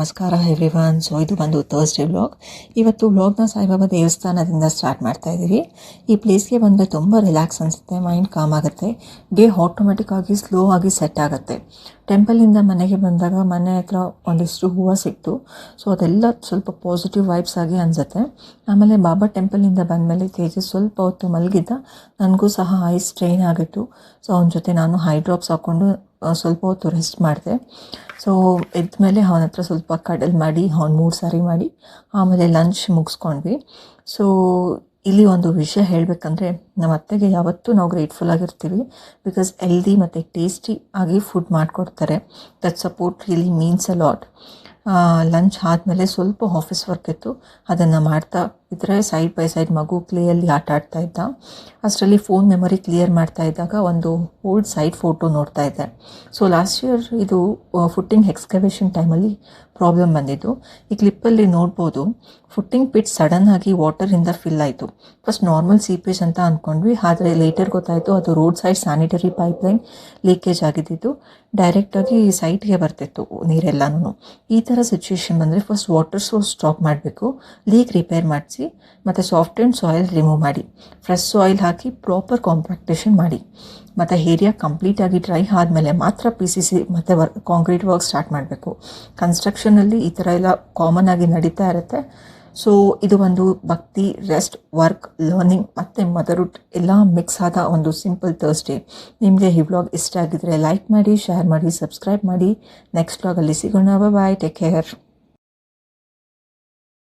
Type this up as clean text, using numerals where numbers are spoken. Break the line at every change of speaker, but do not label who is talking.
ನಮಸ್ಕಾರ everyone. So ಇದು ಬಂದು ಥರ್ಸ್ಡೇ ವ್ಲಾಗ್. ಇವತ್ತು ವ್ಲಾಗ್ನ ಸಾಯಿಬಾಬಾ ದೇವಸ್ಥಾನದಿಂದ ಸ್ಟಾರ್ಟ್ ಮಾಡ್ತಾ ಇದ್ದೀವಿ. ಈ ಪ್ಲೇಸ್ಗೆ ಬಂದರೆ ತುಂಬ ರಿಲ್ಯಾಕ್ಸ್ ಅನಿಸುತ್ತೆ, ಮೈಂಡ್ ಕಾಮ್ ಆಗುತ್ತೆ, ಡೇ ಆಟೋಮೆಟಿಕ್ ಆಗಿ ಸ್ಲೋ ಆಗಿ ಸೆಟ್ ಆಗುತ್ತೆ. ಟೆಂಪಲಿಂದ ಮನೆಗೆ ಬಂದಾಗ ಮನೆ ಹತ್ರ ಒಂದಿಷ್ಟು ಹೂವು ಸಿಕ್ತು. ಸೊ ಅದೆಲ್ಲ ಸ್ವಲ್ಪ ಪಾಸಿಟಿವ್ ವೈಬ್ಸ್ ಆಗಿ ಅನಿಸುತ್ತೆ. ಆಮೇಲೆ ಬಾಬಾ ಟೆಂಪಲಿಂದ ಬಂದಮೇಲೆ ತೇಜಸ್ ಸ್ವಲ್ಪ ಹೊತ್ತು ಮಲಗಿದ್ದ. ನನಗೂ ಸಹ ಐಸ್ ಸ್ಟ್ರೈನ್ ಆಗಿತ್ತು. ಸೊ ಅವನ ಜೊತೆ ನಾನು ಹೈ ಡ್ರಾಪ್ಸ್ ಹಾಕ್ಕೊಂಡು ಸ್ವಲ್ಪ ಹೊತ್ತು ರೆಸ್ಟ್ ಮಾಡಿದೆ. ಸೊ ಎದ್ದ ಮೇಲೆ ಅವನ ಹತ್ರ ಸ್ವಲ್ಪ ಕಡಲ್ ಮಾಡಿ ಅವ್ನು 3 ಸಾರಿ ಮಾಡಿ ಆಮೇಲೆ ಲಂಚ್ ಮುಗಿಸ್ಕೊಂಡ್ವಿ. ಸೊ ಇಲ್ಲಿ ಒಂದು ವಿಷಯ ಹೇಳಬೇಕಂದ್ರೆ, ನಮ್ಮ ಅತ್ತೆಗೆ ಯಾವತ್ತೂ ನಾವು ಗ್ರೇಟ್ಫುಲ್ ಆಗಿರ್ತೀವಿ. ಬಿಕಾಸ್ ಹೆಲ್ದಿ ಮತ್ತು ಟೇಸ್ಟಿ ಆಗಿ ಫುಡ್ ಮಾಡಿಕೊಡ್ತಾರೆ. That support really means a lot. Lunch ಆದಮೇಲೆ ಸ್ವಲ್ಪ ಆಫೀಸ್ ವರ್ಕ್ ಇತ್ತು, ಅದನ್ನು ಮಾಡ್ತಾ ಇದ್ದರೆ ಸೈಡ್ ಬೈ ಸೈಡ್ ಮಗು ಕ್ಲೇಯಲ್ಲಿ ಆಟ ಆಡ್ತಾ ಇದ್ದ. ಅಷ್ಟರಲ್ಲಿ ಫೋನ್ ಮೆಮೊರಿ ಕ್ಲಿಯರ್ ಮಾಡ್ತಾ ಇದ್ದಾಗ ಒಂದು ಓಲ್ಡ್ ಸೈಡ್ ಫೋಟೋ ನೋಡ್ತಾ ಇದ್ದೆ. ಸೊ ಲಾಸ್ಟ್ ಇಯರ್ ಇದು ಫುಟ್ಟಿಂಗ್ ಎಕ್ಸ್ಕವೇಷನ್ ಟೈಮಲ್ಲಿ ಪ್ರಾಬ್ಲಮ್ ಬಂದಿದ್ದು. ಈ ಕ್ಲಿಪ್ಪಲ್ಲಿ ನೋಡ್ಬೋದು, ಫುಟ್ಟಿಂಗ್ ಪಿಟ್ ಸಡನ್ ಆಗಿ ವಾಟರಿಂದ ಫಿಲ್ ಆಯಿತು. ಫಸ್ಟ್ ನಾರ್ಮಲ್ ಸೀಪೇಜ್ ಅಂತ ಅಂದ್ಕೊಂಡ್ವಿ, ಆದರೆ ಲೇಟರ್ ಗೊತ್ತಾಯಿತು ಅದು road side sanitary pipeline leakage ಆಗಿದ್ದು ಡೈರೆಕ್ಟಾಗಿ ಸೈಟ್ಗೆ ಬರ್ತಿತ್ತು ನೀರೆಲ್ಲನೂ. ಈ ಥರ ಸಿಚುವೇಶನ್ ಬಂದರೆ ಫಸ್ಟ್ ವಾಟರ್ ಸೋರ್ಸ್ ಸ್ಟಾಪ್ ಮಾಡಬೇಕು, ಲೀಕ್ ರಿಪೇರ್ ಮಾಡಿಸಿ, ಮತ್ತು ಸಾಫ್ಟ್ ಆ್ಯಂಡ್ ಸಾಯಿಲ್ ರಿಮೂವ್ ಮಾಡಿ, ಫ್ರೆಶ್ ಸಾಯಿಲ್ ಹಾಕಿ ಪ್ರಾಪರ್ ಕಾಂಪ್ಯಾಕ್ಟೇಷನ್ ಮಾಡಿ, ಮತ್ತು ಏರಿಯಾ ಕಂಪ್ಲೀಟಾಗಿ ಡ್ರೈ ಆದಮೇಲೆ ಮಾತ್ರ PCC ಮತ್ತು ಕಾಂಕ್ರೀಟ್ ವರ್ಕ್ ಸ್ಟಾರ್ಟ್ ಮಾಡಬೇಕು. ಕನ್ಸ್ಟ್ರಕ್ಷನಲ್ಲಿ ಈ ಥರ ಎಲ್ಲ ಕಾಮನ್ ಆಗಿ ನಡೀತಾ ಇರುತ್ತೆ. ಸೊ ಇದು ಒಂದು ಭಕ್ತಿ, ರೆಸ್ಟ್, ವರ್ಕ್, ಲರ್ನಿಂಗ್ ಮತ್ತು ಮದರ್ಹುಡ್ ಎಲ್ಲ ಮಿಕ್ಸ್ ಆದ ಒಂದು ಸಿಂಪಲ್ ಥರ್ಸ್ಡೇ. ನಿಮಗೆ ಈ ವ್ಲಾಗ್ ಇಷ್ಟ ಆಗಿದ್ರೆ ಲೈಕ್ ಮಾಡಿ, ಶೇರ್ ಮಾಡಿ, ಸಬ್ಸ್ಕ್ರೈಬ್ ಮಾಡಿ. ನೆಕ್ಸ್ಟ್ ವ್ಲಾಗಲ್ಲಿ ಸಿಗೋಣ. ಬಾಯ್, ಟೇಕ್ ಕೇರ್.